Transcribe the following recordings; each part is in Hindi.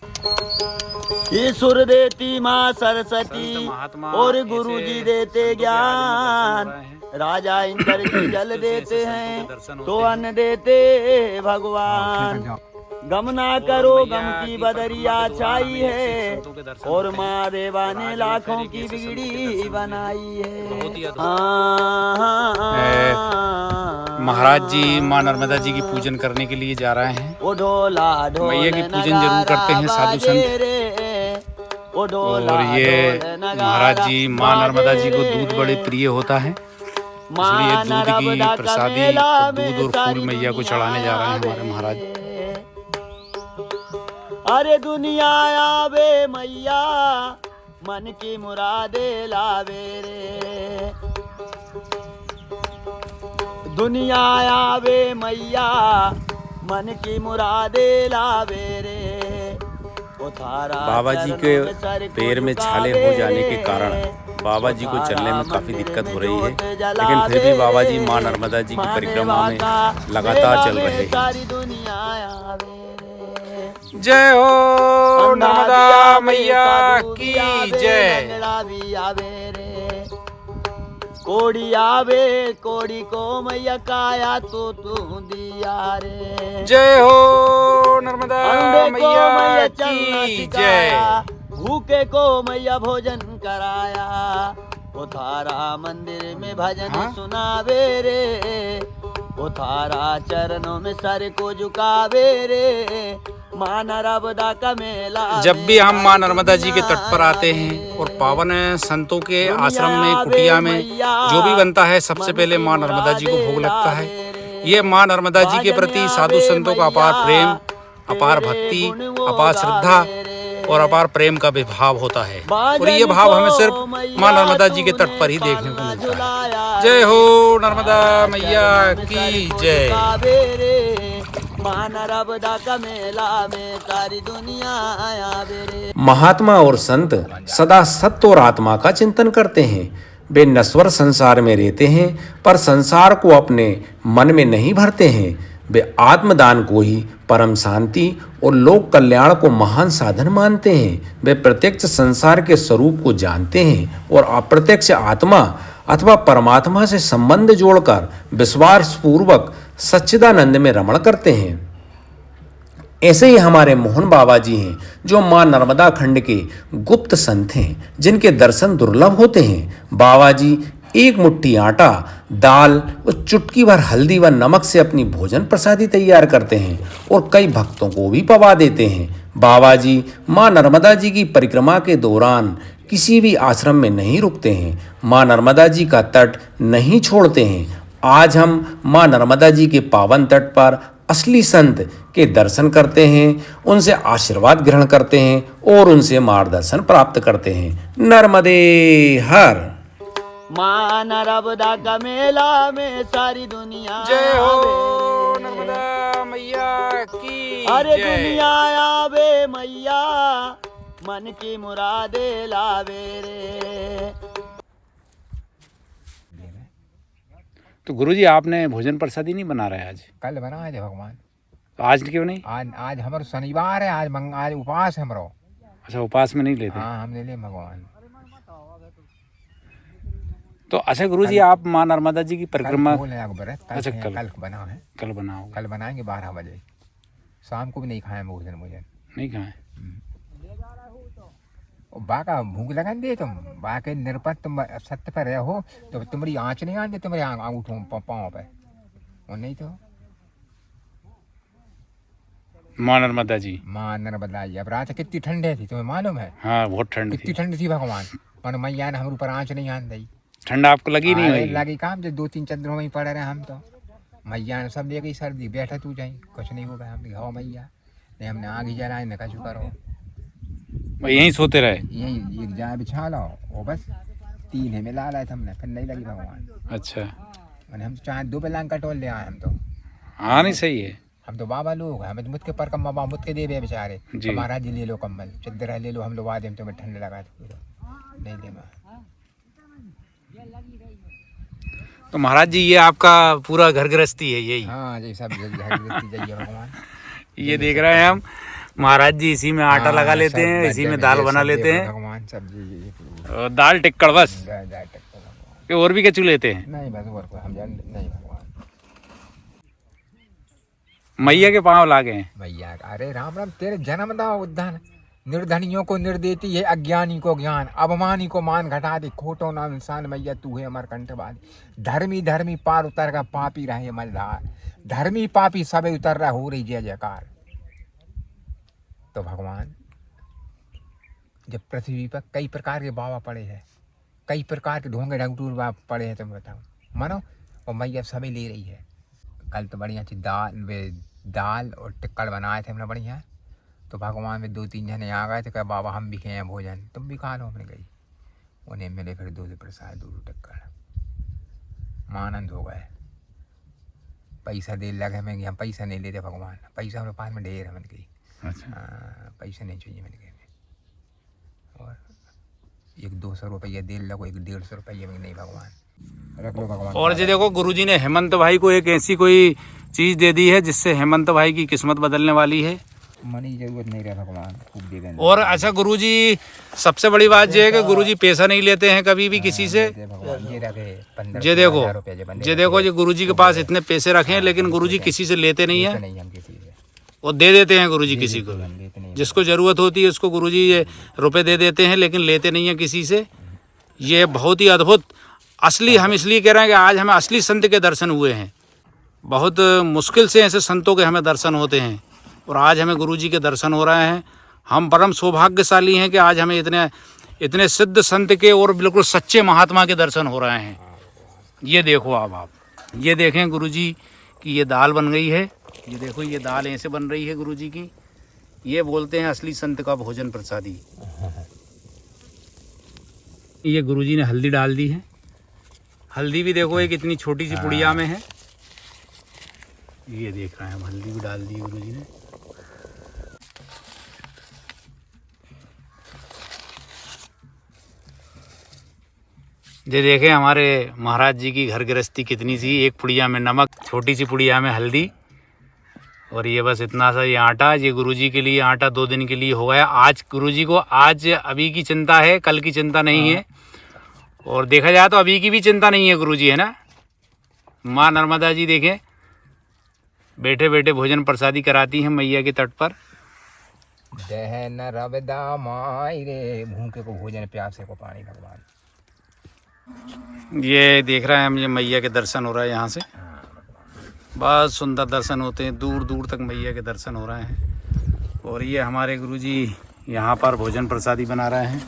ईश्वर देती माँ सरस्वती और गुरु जी देते ज्ञान। राजा इंद्र जी जल देते हैं तो अन्न देते भगवान। गम ना करो गम की बदरिया छाई है और माँ देवा ने लाखों की बिगड़ी बनाई है। महाराज जी माँ नर्मदा जी की पूजन करने के लिए जा रहे हैं। वो ढोला मैया की पूजन जरूर करते हैं साधु संत। और ये महाराज जी माँ नर्मदा जी को दूध बड़े प्रिय होता है, इसलिए दूध की प्रसादी दूध और फूल मैया को चढ़ाने जा रहे हैं हमारे महाराज। अरे दुनिया आवे मैया मन की मुरादे लावे रे। दुनिया आवे मैया मन की मुरादे लावे रे। बाबा जी के पैर में छाले हो जाने के कारण बाबा जी को चलने में काफी दिक्कत हो रही है, लेकिन फिर भी बाबा जी माँ नर्मदा जी की परिक्रमा में लगातार चल रहे हैं। जय हो नर्मदा मैया की जय। कोड़ी आवे कोड़ी को मैया काया तो तू दिया रे। जय हो नर्मदा मैया की जय। भूखे को मैया भोजन कराया। वो थारा मंदिर में भजन सुनावे रे। वो थारा चरणों में सर को झुकावे रे। माँ नर्मदा का मेला। जब भी हम माँ नर्मदा जी के तट पर आते हैं और पावन संतों के आश्रम में कुटिया में जो भी बनता है सबसे पहले माँ नर्मदा जी को भोग लगता है। ये माँ नर्मदा जी के प्रति साधु संतों का अपार प्रेम, अपार भक्ति, अपार श्रद्धा और अपार प्रेम का विभाव होता है, और ये भाव हमें सिर्फ माँ नर्मदा जी के तट पर ही देखने को मिलता है। जय हो नर्मदा मैया की जय। महात्मा और संत सदा सत्य और आत्मा का चिंतन करते हैं। वे नश्वर संसार में रहते हैं पर संसार को अपने मन में नहीं भरते हैं। वे आत्मदान को ही परम शांति और लोक कल्याण को महान साधन मानते हैं। वे प्रत्यक्ष संसार के स्वरूप को जानते हैं और अप्रत्यक्ष आत्मा अथवा परमात्मा से संबंध जोड़कर विश्वास पूर्वक सच्चिदानंद में रमण करते हैं। ऐसे ही हमारे मोहन बाबा जी हैं जो माँ नर्मदा खंड के गुप्त संत हैं, जिनके दर्शन दुर्लभ होते हैं। बाबा जी एक मुट्ठी आटा, दाल और चुटकी भर हल्दी व नमक से अपनी भोजन प्रसादी तैयार करते हैं और कई भक्तों को भी पवा देते हैं। बाबा जी माँ नर्मदा जी की परिक्रमा के दौरान किसी भी आश्रम में नहीं रुकते हैं, माँ नर्मदा जी का तट नहीं छोड़ते हैं। आज हम माँ नर्मदा जी के पावन तट पर असली संत के दर्शन करते हैं, उनसे आशीर्वाद ग्रहण करते हैं और उनसे मार्गदर्शन प्राप्त करते हैं। नर्मदे हर। माँ नर्मदा का मेला में सारी दुनिया। जय हो नर्मदा मैया की। अरे दुनिया आवे मैया मन की मुरादे लावे रे। तो गुरुजी आपने भोजन प्रसादी नहीं बना रहे आज? कल बनाए थे भगवान। तो आज क्यों नहीं? आज हमारा शनिवार है, आज उपवास है हमारा। अच्छा, उपवास में नहीं लेते? हाँ, हम ले ले भगवान। तो अच्छा गुरुजी आप माँ नर्मदा जी की परिक्रमा अच्छा कल बना है। कल बनाओ? कल बनाएंगे 12 बजे। शाम को भी नहीं खाए भोजन नहीं खाए। बाका भूख लगा दे तुम बाके निरपत तुम सत्य पर रहो तो तुम्हारी आँच नहीं आती तुम्हारे अंगूठों पाँव पे। और नहीं तो माँ नर्मदा जी। माँ नर्मदा जी। अब रात कितनी ठंडे थी तुम्हें मालूम है? हाँ बहुत ठंड थी। कितनी ठंड थी भगवान, पर मैया ने हमारे ऊपर आँच नहीं आन दी। ठंड आपको लगी नहीं हुई? लगी काम जो 2-3 चंद्रों में ही पड़े रहे हम तो। मैया ने सब ले गई सर्दी, बैठा तू जाई कुछ नहीं होगा। हम हो मैया नहीं, हमने आग ही जलाए न कछु करो, यहीं सोते रहे? यहीं एक जाए बिछा लो वो बस 3 है मिला लाए थे हमने, फिर नहीं लगी भगवान। अच्छा, मैंने हम तो चाहे 2 बेलांग कटोल ले आए हम तो। हाँ नहीं सही है। हम तो बाबा लोग हमें तो मुझ के पर कम बाबा मुझ के दे बे बेचारे। महाराज जी ले लो कम्बल चद्दर ले लो, हम लोग वादे तुम्हें ठंड लगा नहीं दे। तो महाराज जी ये आपका पूरा घर गृहस्थी है यही? हाँ जी, सब घर गृहस्थी जाइए भगवान। ये देख रहे हैं हम महाराज जी इसी में आटा लगा लेते हैं, इसी में दाल बना लेते हैं भगवान सब्जी और दाल टिक्कड़ बस। कि और भी कचू लेते हैं? नहीं बस और कोई हम जान नहीं भगवान। मैया के पांव लागे हैं भैया अरे राम राम तेरे जन्म दा उद्धान। निर्धनियों को निर्देती है, अज्ञानी को ज्ञान, अभिमानी को मान घटा दे, खोटो ना इंसान मैया तू है अमर कंठवादी। धर्मी धर्मी पार उतर का पापी रहे मलधार, धर्मी पापी सब उतर रहा हो रही जय जयकार। तो भगवान जब पृथ्वी पर कई प्रकार के बाबा पड़े हैं, कई प्रकार के ढोंगे डंगटूर बाबा पड़े हैं, तुम बताओ मानो, और मैया सभी ले रही है। कल तो बढ़िया थी दाल और टिक्कड़ बनाए थे हमने बढ़िया। तो भगवान में 2-3 जने आ गए थे, कहा बाबा हम भी खाए भोजन, तुम भी खा लो। हमने गई, उन्हें मिले फिर दूध प्रसाद, दूध टिक्कड़, आनंद हो गए। पैसा दे लगे मैं, हम पैसा नहीं लेते भगवान, पैसा हमारे पास में ढेर है। मैंने कही पैसा नहीं चाहिए मैंने कहा, और 100-200 रुपया दे लगो, 150 रुपया में नहीं भगवान रख लो भगवान। और जी देखो गुरुजी ने हेमंत भाई को एक ऐसी कोई चीज दे दी है जिससे हेमंत भाई की किस्मत बदलने वाली है। मनी जरूरत नहीं रहा भगवान, खूब दे देना। और अच्छा गुरुजी सबसे बड़ी बात ये है कि गुरुजी पैसा नहीं लेते हैं कभी भी किसी से। ये देखो जी गुरुजी के पास इतने पैसे रखे हैं, लेकिन गुरुजी किसी से लेते नहीं है और दे देते हैं गुरुजी किसी को। जिसको जरूरत होती है उसको गुरुजी ये रुपए दे देते हैं, लेकिन लेते नहीं है किसी से। ये बहुत ही अद्भुत असली, हम इसलिए कह रहे हैं कि आज हमें असली संत के दर्शन हुए हैं। बहुत मुश्किल से ऐसे संतों के हमें दर्शन होते हैं और आज हमें गुरुजी के दर्शन हो रहे हैं। हम परम सौभाग्यशाली हैं कि आज हमें इतने सिद्ध संत के और बिल्कुल सच्चे महात्मा के दर्शन हो रहे हैं। ये देखो आप ये देखें गुरुजी की ये दाल बन गई है। ये देखो ये दाल ऐसे बन रही है गुरुजी की। ये बोलते हैं असली संत का भोजन प्रसादी। ये गुरुजी ने हल्दी डाल दी है। हल्दी भी देखो एक इतनी छोटी सी पुड़िया में है। ये देख रहे हैं हम, हल्दी भी डाल दी गुरुजी ने। ये देखें हमारे महाराज जी की घर गृहस्थी कितनी सी, एक पुड़िया में नमक, छोटी सी पुड़िया में हल्दी, और ये बस इतना सा ये आटा। ये गुरुजी के लिए आटा 2 दिन के लिए हो गया। आज गुरुजी को आज अभी की चिंता है, कल की चिंता नहीं है। और देखा जाए तो अभी की भी चिंता नहीं है गुरुजी, है ना। माँ नर्मदा जी देखें बैठे बैठे भोजन प्रसादी कराती हैं मैया के तट पर। दहन रवदा माई रे, भूखे को भोजन प्यासे को पानी भगवान। ये देख रहे हैं हम, ये मैया के दर्शन हो रहा है यहाँ से। बहुत सुंदर दर्शन होते हैं, दूर दूर तक मैया के दर्शन हो रहे हैं। और ये हमारे गुरुजी यहाँ पर भोजन प्रसादी बना रहे हैं।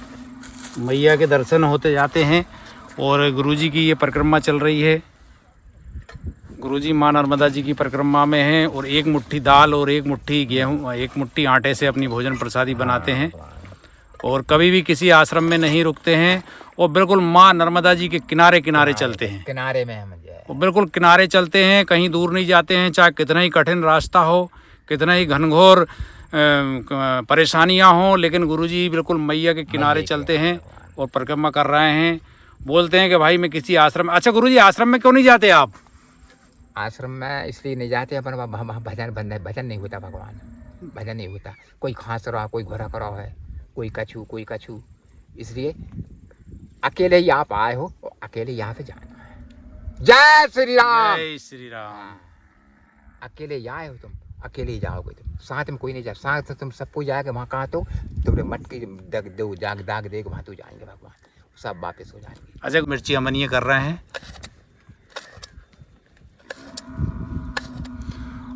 मैया के दर्शन होते जाते हैं और गुरुजी की ये परिक्रमा चल रही है। गुरुजी माँ नर्मदा जी की परिक्रमा में हैं और एक मुट्ठी दाल और एक मुट्ठी गेहूँ, एक मुट्ठी आटे से अपनी भोजन प्रसादी बनाते हैं। और कभी भी किसी आश्रम में नहीं रुकते हैं और बिल्कुल माँ नर्मदा जी के किनारे किनारे चलते हैं। किनारे में हम और बिल्कुल किनारे चलते हैं, कहीं दूर नहीं जाते हैं। चाहे कितना ही कठिन रास्ता हो, कितना ही घनघोर परेशानियां हों, लेकिन गुरुजी बिल्कुल मैया के किनारे चलते हैं और परिक्रमा कर रहे हैं। बोलते हैं कि भाई मैं किसी आश्रम। अच्छा गुरुजी आश्रम में क्यों नहीं जाते आप? आश्रम में इसलिए नहीं जाते अपन, भजन नहीं होता भगवान, भजन नहीं होता। कोई खांस रहा, कोई घोड़ा करा है, कोई कछू, इसलिए अकेले ही आप आए हो और अकेले यहाँ से जाना है। जय श्री राम, जय श्री राम। अकेले ही आए हो तुम, अकेले ही जाओगे तुम, साथ में कोई नहीं जा। साथ में तुम सबको जाएगा वहाँ कहाँ, तो तुमने मटकी दाग देगा वहाँ तो जाएंगे भगवान, सब वापस हो जाएंगे। अच्छा मिर्ची अमनिया कर रहे हैं।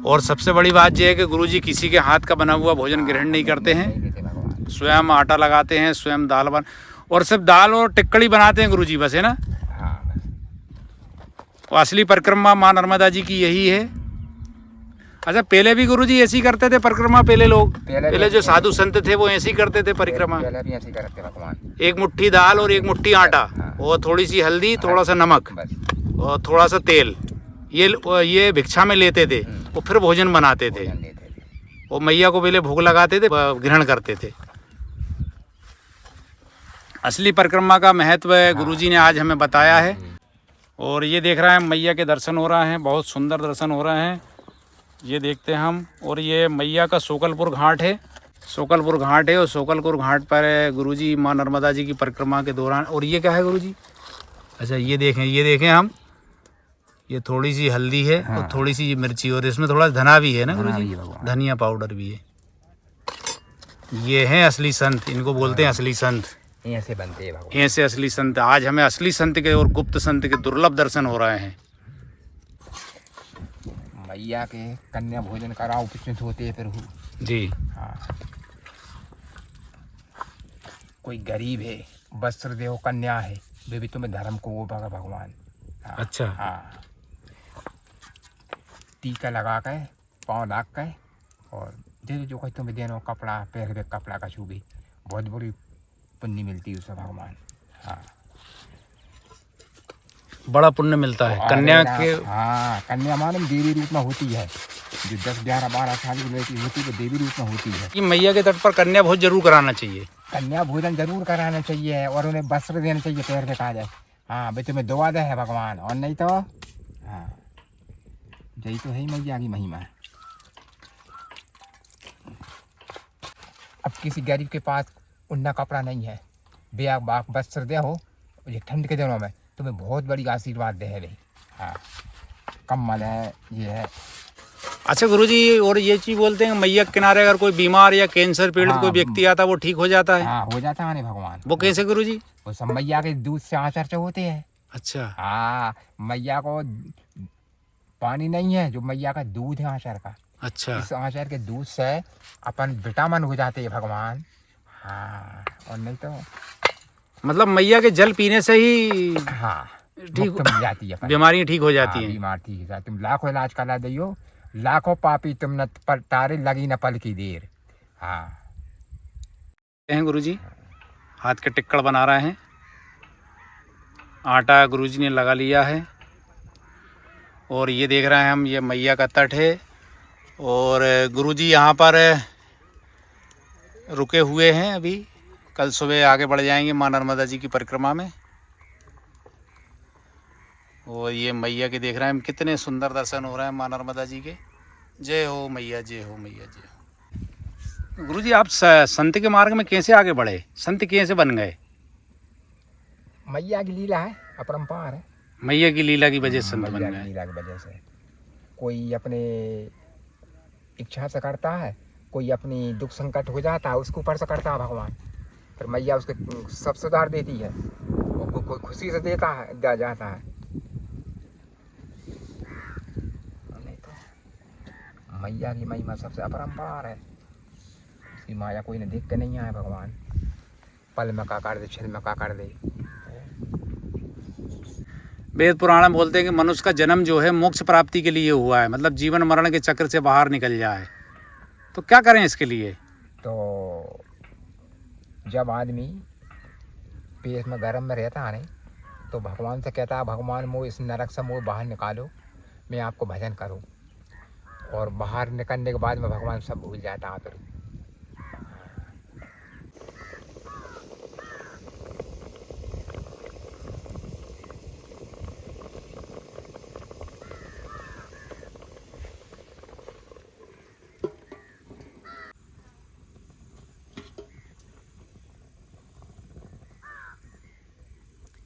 और सबसे बड़ी बात यह है कि गुरुजी किसी के हाथ का बना हुआ भोजन ग्रहण नहीं करते हैं। स्वयं आटा लगाते हैं, स्वयं दाल बन, और सिर्फ दाल और टिक्कड़ी बनाते हैं गुरुजी बस, है ना। और असली परिक्रमा माँ नर्मदा जी की यही है। अच्छा पहले भी गुरुजी ऐसे ही करते थे परिक्रमा? पहले जो साधु संत थे वो ऐसे ही करते थे परिक्रमा। एक मुट्ठी दाल और एक मुट्ठी आटा और थोड़ी सी हल्दी, थोड़ा सा नमक और थोड़ा सा तेल, ये भिक्षा में लेते थे और फिर भोजन बनाते थे और मैया को पहले भोग लगाते थे, ग्रहण करते थे। असली परिक्रमा का महत्व गुरुजी ने आज हमें बताया है। और ये देख रहे हैं मैया के दर्शन हो रहे हैं, बहुत सुंदर दर्शन हो रहे हैं। ये देखते हैं हम। और ये मैया का सोकलपुर घाट है। सोकलपुर घाट है और सोकलपुर घाट पर गुरुजी माँ नर्मदा जी की परिक्रमा के दौरान। और ये क्या है गुरुजी? अच्छा ये देखें हम, ये थोड़ी सी हल्दी है और थोड़ी सी मिर्ची और इसमें थोड़ा धना भी है ना गुरुजी, धनिया पाउडर भी है। ये हैं असली संत, इनको बोलते हैं असली संत, ऐसे बनते हैं भगवान। ऐसे असली संत। आज हमें असली संत के और गुप्त संत के दुर्लभ दर्शन हो रहे हैं। मैया के कन्या भोजन कराओ, उपस्थित होते हैं फिर जी। हाँ। कोई गरीब है, वस्त्र देव कन्या है, वे भी तुम्हें धर्म को वो भगवान। हाँ। अच्छा। हाँ, टीका लगा के पाँव लाग के और दे जो कोई तुम्हें देना कपड़ा, पैर पे कपड़ा का छूबी, बहुत बड़ी पुण्य मिलती है उससे भगवान। हाँ, बड़ा पुण्य मिलता है कन्या के। हाँ, कन्या मालूम देवी रूप में होती है, जो 10, 11, 12 साल की लड़की होती है वो देवी रूप में होती है। कि मैया के तट पर कन्या भोज जरूर कराना चाहिए। कन्या भोजन जरूर कराना चाहिए और उन्हें वस्त्र देना चाहिए, पैर पे कहा जाए। हाँ भाई, तुम्हें दुआ दे है भगवान, और नहीं तो हाँ, यही तो है ही मैया की महिमा। अब किसी गरीब के पास उन्ना कपड़ा नहीं है, बेआग बाग वस्त्र दे हो, ये ठंड के दिनों में तुम्हें बहुत बड़ी आशीर्वाद दे है भाई। हाँ, कम्बल है, ये है। अच्छा गुरुजी, और ये चीज बोलते हैं मैया के किनारे अगर कोई बीमार या कैंसर पीड़ित कोई व्यक्ति आता है वो ठीक हो जाता है? हाँ, हो जाता है भगवान। वो कैसे गुरुजी? वो सब मैया के दूध से आचर्च होते हैं। अच्छा। हाँ, मैया को पानी नहीं है, जो मैया का दूध है आचार का। अच्छा। इस आचार के दूध से अपन विटामिन हो जाते हैं भगवान। हाँ, और नहीं तो मतलब मैया के जल पीने से ही हाँ ठीक मुक्त मिल जाती है, बीमारियां ठीक हो जाती हैं। बीमार ठीक है। तुम लाखों इलाज करा दियो, लाखों पापी तुम न पर तारे लगी न पल की देर। हाँ हैं गुरुजी, हाथ के टिक्कड़ बना रहे हैं, आटा गुरुजी ने लगा लिया है। और ये देख रहे हैं हम, ये मैया का तट है और गुरुजी यहाँ पर रुके हुए हैं अभी। कल सुबह आगे बढ़ जाएंगे माँ नर्मदा जी की परिक्रमा में। और ये मैया के देख रहे हैं हम, कितने सुंदर दर्शन हो रहे हैं माँ नर्मदा जी के। जय हो मैया, जय हो मैया, जय हो। गुरुजी, आप संत के मार्ग में कैसे आगे बढ़े, संत कैसे बन गए? मैया की लीला है, अपरंपार है। मैया की लीला की वजह से संत बन मैया की गए। लीला की वजह से कोई अपने इच्छा से करता है, कोई अपनी दुख संकट हो जाता है उसके ऊपर से करता है भगवान, फिर मैया उसके सब सुधार देती है, वो खुशी से देता है, दिया जाता है। नहीं तो मैया की महिमा सबसे अपरंपार है, उसकी माया कोई ने देख के नहीं आया भगवान। पल में का कर दे, छिल में का कर दे। वेद पुराण में बोलते हैं कि मनुष्य का जन्म जो है मोक्ष प्राप्ति के लिए हुआ है, मतलब जीवन मरण के चक्र से बाहर निकल जाए। तो क्या करें इसके लिए? तो जब आदमी पेट में गर्म में रहता है नहीं, तो भगवान से कहता है, भगवान मुझे इस नरक से मुझे बाहर निकालो, मैं आपको भजन करूं। और बाहर निकलने के बाद में भगवान सब भूल जाता है। फिर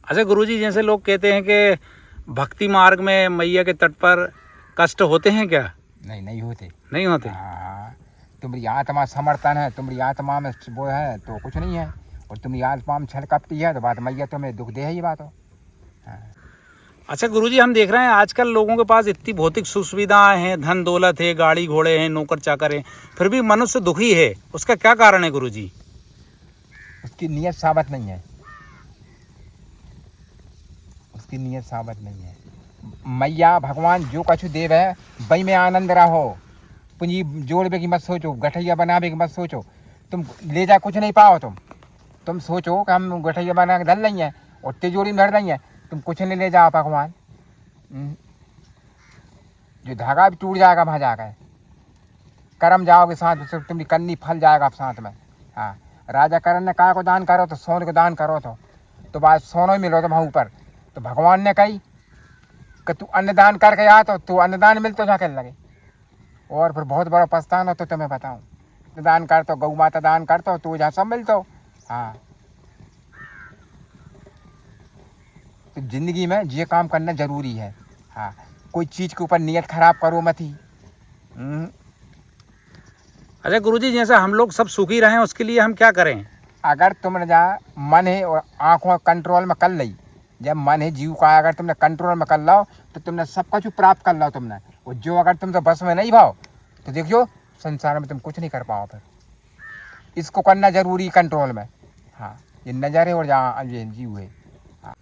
अच्छा गुरुजी, जैसे लोग कहते हैं कि भक्ति मार्ग में मैया के तट पर कष्ट होते हैं, क्या नहीं होते? नहीं होते? हाँ, तुम्हारी आत्मा समर्थन है, तुम्हारी आत्मा में वो है तो कुछ नहीं है, और तुम्हारी आत्मा में छल कपटी है तो बात मैया तुम्हें दुख दे है, ये बात हो। अच्छा गुरुजी, हम देख रहे हैं आजकल लोगों के पास इतनी भौतिक सुख सुविधाएं हैं, धन दौलत है, गाड़ी घोड़े हैं, नौकर चाकर हैं, फिर भी मनुष्य दुखी है। उसका क्या कारण है गुरुजी? उसकी नीयत साबित नहीं है, उसकी नीयत साबित नहीं है। मैया भगवान जो कछु देव है वही में आनंद रहो। पूंजी जोड़वे की मत सोचो, गठैया बनावे की मत सोचो, तुम ले जा कुछ नहीं पाओ। तुम सोचो कि हम गठैया बना के धर लेंगे और तिजोरी में धर देंगे, तुम कुछ नहीं ले जाओ भगवान। जो धागा भी टूट जाएगा वहाँ जाकर, कर्म जाओगे साथ, तुम्हारी कन्नी फल जाएगा साथ में। हाँ, राजा करण ने कहा को दान करो तो सोने को दान करो, तो बात सोनो ही मिलो तो वहाँ ऊपर। तो भगवान ने कही कि तू अन्नदान करके आ, तो तू अन्नदान मिल तो जाकर लगे। और फिर बहुत बड़ा पछताना तो तुम्हें बताऊं, दान करतो, गौ माता दान करतो तो जहाँ सब मिलतो। हाँ, तो जिंदगी में ये काम करना जरूरी है। हाँ, कोई चीज के ऊपर नियत खराब करो मत ही। अच्छा गुरुजी, जैसे हम लोग सब सुखी रहें उसके लिए हम क्या करें? अगर तुमने जा मन है और आंखों कंट्रोल में कर ली, जब मन है जीव का अगर तुमने कंट्रोल में कर लो तो तुमने सब कुछ प्राप्त कर लो तुमने। और जो अगर तुम तो बस में नहीं भाओ तो देखियो संसार में तुम कुछ नहीं कर पाओ। फिर इसको करना जरूरी कंट्रोल में। हाँ, ये नजर है और जहाँ ये जीव है। हाँ।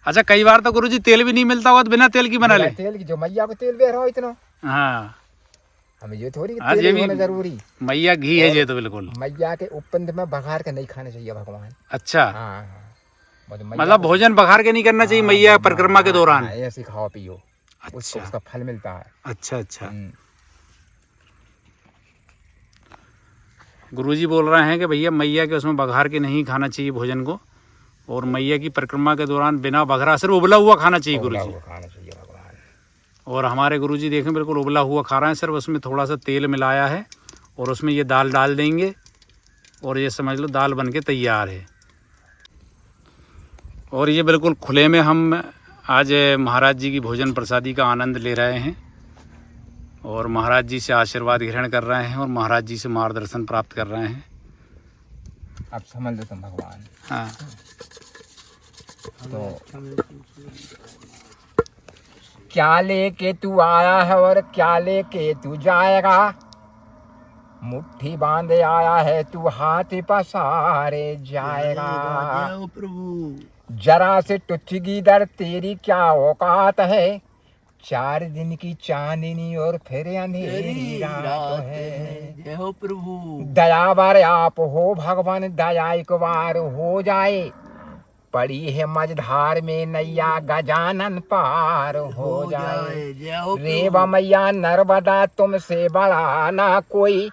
अच्छा, कई बार तो गुरुजी तेल भी नहीं मिलता होगा तो बिना तेल की बना ले। तेल की जो मैया को तेल बेर हो इतना, हाँ, हमें ये थोड़ी कि आज ये तेल भी होना जरूरी। मैया घी है ये तो बिल्कुल। मैया के उपंद में बघार के नहीं खाना चाहिए भगवान। अच्छा, हाँ, मतलब भोजन बघार के नहीं करना चाहिए मैया परिक्रमा के दौरान। ऐसे खाओ पियो, उसको अच्छा, उसका फल मिलता है। अच्छा अच्छा। गुरुजी बोल रहे हैं कि भैया मैया के उसमें बघार के नहीं खाना चाहिए भोजन को, और मैया की परिक्रमा के दौरान बिना बघरा सिर्फ उबला हुआ खाना चाहिए गुरुजी। खाना चाहिए भगवान। और हमारे गुरुजी देखें बिल्कुल उबला हुआ खा रहे हैं, सिर्फ उसमें थोड़ा सा तेल मिलाया है और उसमें ये दाल डाल देंगे और ये समझ लो दाल बन के तैयार है। और ये बिल्कुल खुले में हम आज महाराज जी की भोजन प्रसादी का आनंद ले रहे हैं और महाराज जी से आशीर्वाद ग्रहण कर रहे हैं और महाराज जी से मार्गदर्शन प्राप्त कर रहे हैं। अब समझ लो तुम भगवान। हाँ, तो क्या लेके तू आया है और क्या लेके तू जाएगा, मुट्ठी बांधे आया है तू हाथ पसारे जाएगा। जरा से टुच्ची दर तेरी क्या औकात है, 4 दिन की चांदनी और फिर अंधेरी रात है। जय हो प्रभु। दयावर आप हो भगवान, दया एक बार हो जाए, पड़ी है मझधार में नैया गजानन पार हो जाए। रेवा मैया नर्मदा तुमसे बड़ा ना कोई,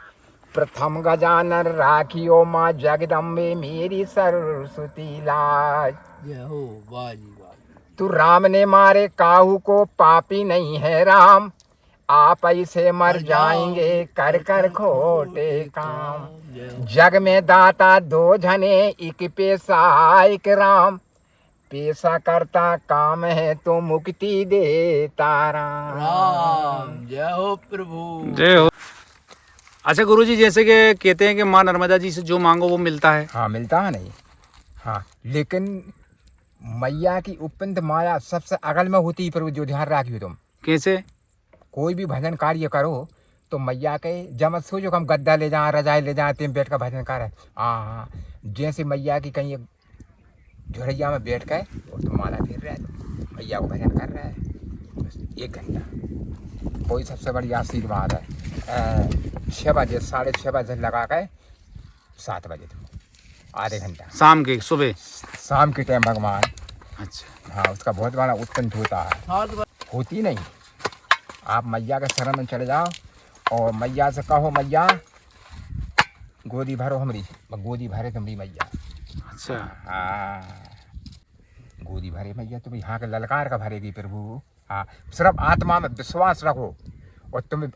प्रथम गजानन राखियो माँ जगदम्बे मेरी सरस्वती लाज। जय हो बाजी बाजी। तू राम ने मारे काहू को, पापी नहीं है राम, आप ऐसे मर जाएंगे कर कर खोटे काम। जग में दाता 2 जने, एक पेशा एक राम, पेशा करता काम है तो मुक्ति देता राम। जय हो प्रभु। जय हो। अच्छा गुरुजी, जैसे कि कहते हैं कि माँ नर्मदा जी से जो मांगो वो मिलता है। हाँ, मिलता है नहीं। हाँ, लेकिन मैया की उपंत माया सबसे अगल में होती है प्रभु, जो ध्यान रखियो तुम। कैसे? कोई भी भजन कार्य करो तो मैया के जमत सोचो हम गद्दा ले जाए, रजाई ले जाए, तुम बैठ कर भजन कर। हाँ, जैसे मैया की कहीं झुरैया में बैठ कर और तुम माला फिर रहे हो, मैया को भजन कर रहे हैं बस 1 घंटा। कोई सबसे बड़ी आशीर्वाद है। 6 बजे 6:30 बजे लगा कर 7 बजे तुम आधे घंटा शाम के, सुबह शाम के टाइम भगवान। अच्छा, हाँ, उसका बहुत बड़ा उत्पन्न होता है। होती नहीं, आप मैया के शरण में चले जाओ और मैया से कहो मैया गोदी भरो हमारी, गोदी भरे तुम्हारी मैया। अच्छा, हाँ, गोदी भरे मैया तुम यहाँ के ललकार का भरेगी प्रभु। हाँ, सिर्फ आत्मा में विश्वास रखो और तुम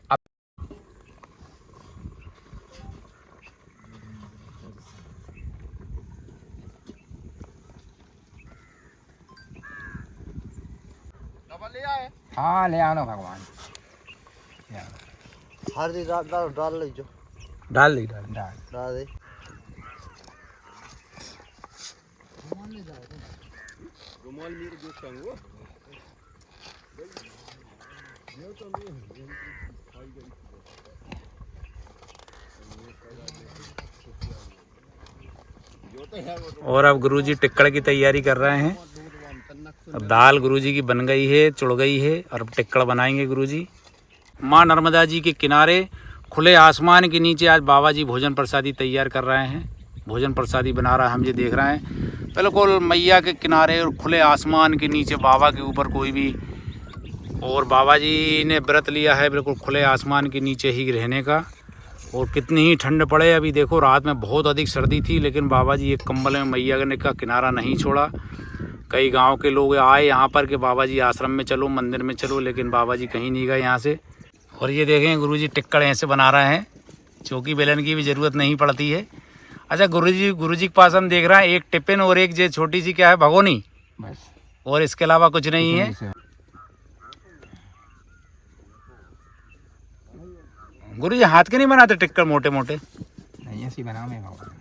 हाँ ले आनो भगवान। हल्दी डाल ले जो डाल दी। डाल दे। और अब गुरुजी टिक्कड़ की तैयारी कर रहे हैं। अब दाल गुरुजी की बन गई है, चुड़ गई है और अब टिक्कड़ बनाएंगे गुरुजी। माँ नर्मदा जी के किनारे खुले आसमान के नीचे आज बाबा जी भोजन प्रसादी तैयार कर रहे हैं। भोजन प्रसादी बना रहा है, हम ये देख रहे हैं। बिल्कुल मैया के किनारे और खुले आसमान के नीचे, बाबा के ऊपर कोई भी, और बाबा जी ने व्रत लिया है बिल्कुल खुले आसमान के नीचे ही रहने का। और कितनी ही ठंड पड़े, अभी देखो रात में बहुत अधिक सर्दी थी, लेकिन बाबा जी एक कंबल में मैया का किनारा नहीं छोड़ा। कई गांव के लोग आए यहाँ पर कि बाबा जी आश्रम में चलो, मंदिर में चलो, लेकिन बाबा जी कहीं नहीं गए यहाँ से। और ये देखें गुरुजी टिक्कड़ ऐसे बना रहे हैं, चौकी बेलन की भी ज़रूरत नहीं पड़ती है। अच्छा गुरुजी के पास हम देख रहे हैं एक टिफिन और एक जे छोटी सी क्या है भगोनी, बस और इसके अलावा कुछ नहीं है। गुरुजी हाथ के नहीं बनाते टिक्कड़ मोटे मोटे? नहीं, ऐसी बनाओ मैं भगवान।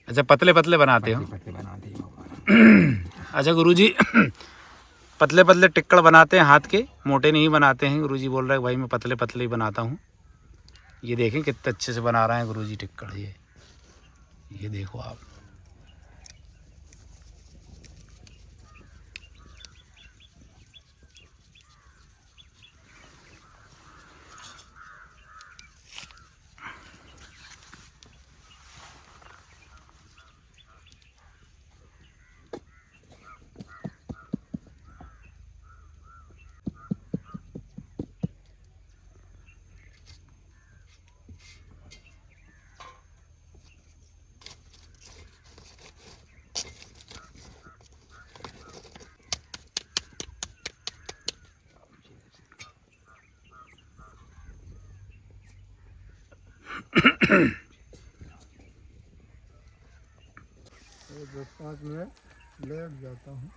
अच्छा पतले पतले बनाते हो? पतले बनाते हैं भगवान। अच्छा गुरुजी पतले पतले टिक्कड़ बनाते हैं हाथ के, मोटे नहीं बनाते हैं। गुरुजी बोल रहे हैं भाई मैं पतले पतले ही बनाता हूँ। ये देखें कितने अच्छे से बना रहे हैं गुरुजी टिक्कड़। ये देखो आप। लेट जाता हूँ।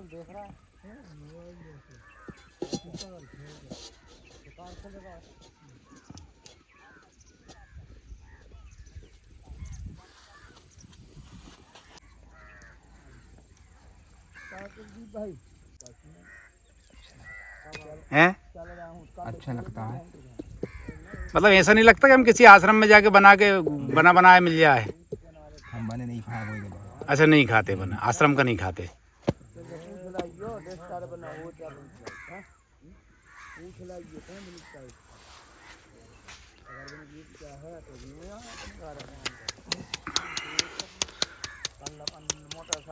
देख रहा है हैं? अच्छा लगता है। मतलब ऐसा नहीं लगता कि हम किसी आश्रम में जाके बना बनाया मिल जाए? हम बने नहीं खाया कोई के। अच्छा नहीं खाते बना, आश्रम का नहीं खाते।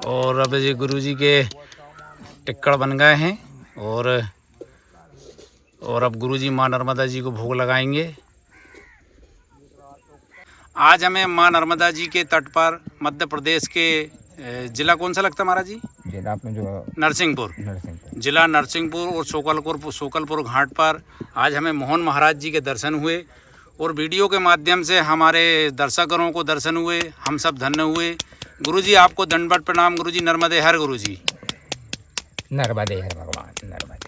और अब ये गुरुजी के टिक्कड़ बन गए हैं और अब गुरुजी माँ नर्मदा जी को भोग लगाएंगे। आज हमें माँ नर्मदा जी के तट पर मध्य प्रदेश के जिला कौन सा लगता है महाराज जी? जिला आपने जो नरसिंहपुर, जिला नरसिंहपुर और सोकलपुर घाट पर आज हमें मोहन महाराज जी के दर्शन हुए और वीडियो के माध्यम से हमारे दर्शकों को दर्शन हुए। हम सब धन्य हुए। गुरुजी आपको दंडवत प्रणाम। गुरुजी नर्मदे हर। गुरुजी नर्मदे हर भगवान, नर्मदे।